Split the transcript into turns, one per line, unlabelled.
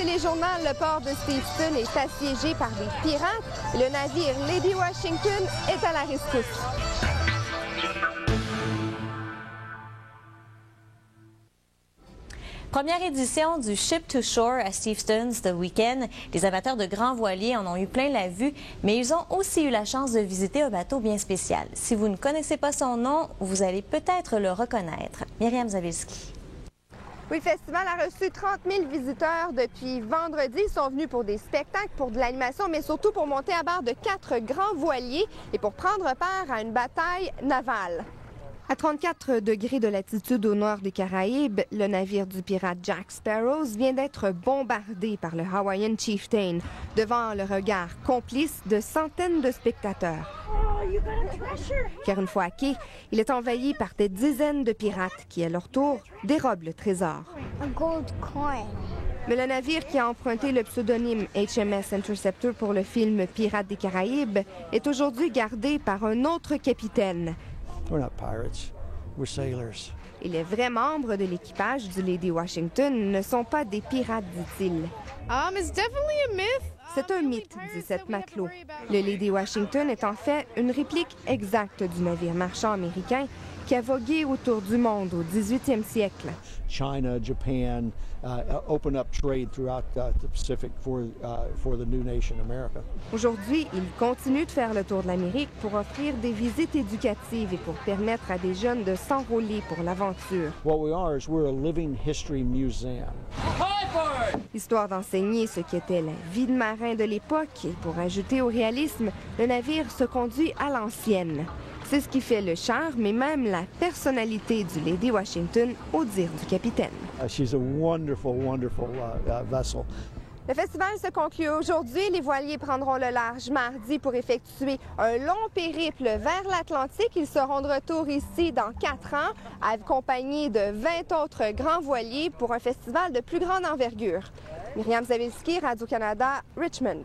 téléjournal, le port de Steveston est assiégé par des pirates et le navire Lady Washington est à la rescousse.
Première édition du Ship to Shore à Steveston ce week-end. Les amateurs de grands voiliers en ont eu plein la vue, mais ils ont aussi eu la chance de visiter un bateau bien spécial. Si vous ne connaissez pas son nom, vous allez peut-être le reconnaître. Myriam Zawilski.
Oui, le festival a reçu 30 000 visiteurs depuis vendredi. Ils sont venus pour des spectacles, pour de l'animation, mais surtout pour monter à bord de 4 grands voiliers et pour prendre part à une bataille navale. À 34 degrés de latitude au nord des Caraïbes, le navire du pirate Jack Sparrow vient d'être bombardé par le Hawaiian Chieftain, devant le regard complice de centaines de spectateurs. Car une fois à quai, il est envahi par des dizaines de pirates qui, à leur tour, dérobent le trésor. Mais le navire qui a emprunté le pseudonyme HMS Interceptor pour le film Pirates des Caraïbes est aujourd'hui gardé par un autre capitaine.
We're not pirates, we're sailors.
Et les vrais membres de l'équipage du Lady Washington ne sont pas des pirates, dit-il.
It's definitely a myth.
C'est un mythe, dit cette matelot. Le Lady Washington est en fait une réplique exacte du navire marchand américain qui a vogué autour du monde au 18e siècle.
China, Japan open up trade throughout the Pacific for the new nation, America.
Aujourd'hui, il continue de faire le tour de l'Amérique pour offrir des visites éducatives et pour permettre à des jeunes de s'enrôler pour l'aventure.
What we are is we're a living history museum.
Histoire d'enseigner ce qu'était la vie de marin de l'époque et pour ajouter au réalisme, le navire se conduit à l'ancienne. C'est ce qui fait le charme et même la personnalité du Lady Washington, au dire du capitaine.
She's a wonderful, wonderful vessel.
Le festival se conclut aujourd'hui. Les voiliers prendront le large mardi pour effectuer un long périple vers l'Atlantique. Ils seront de retour ici dans 4 ans, accompagnés de 20 autres grands voiliers pour un festival de plus grande envergure. Myriam Zawilski, Radio-Canada, Richmond.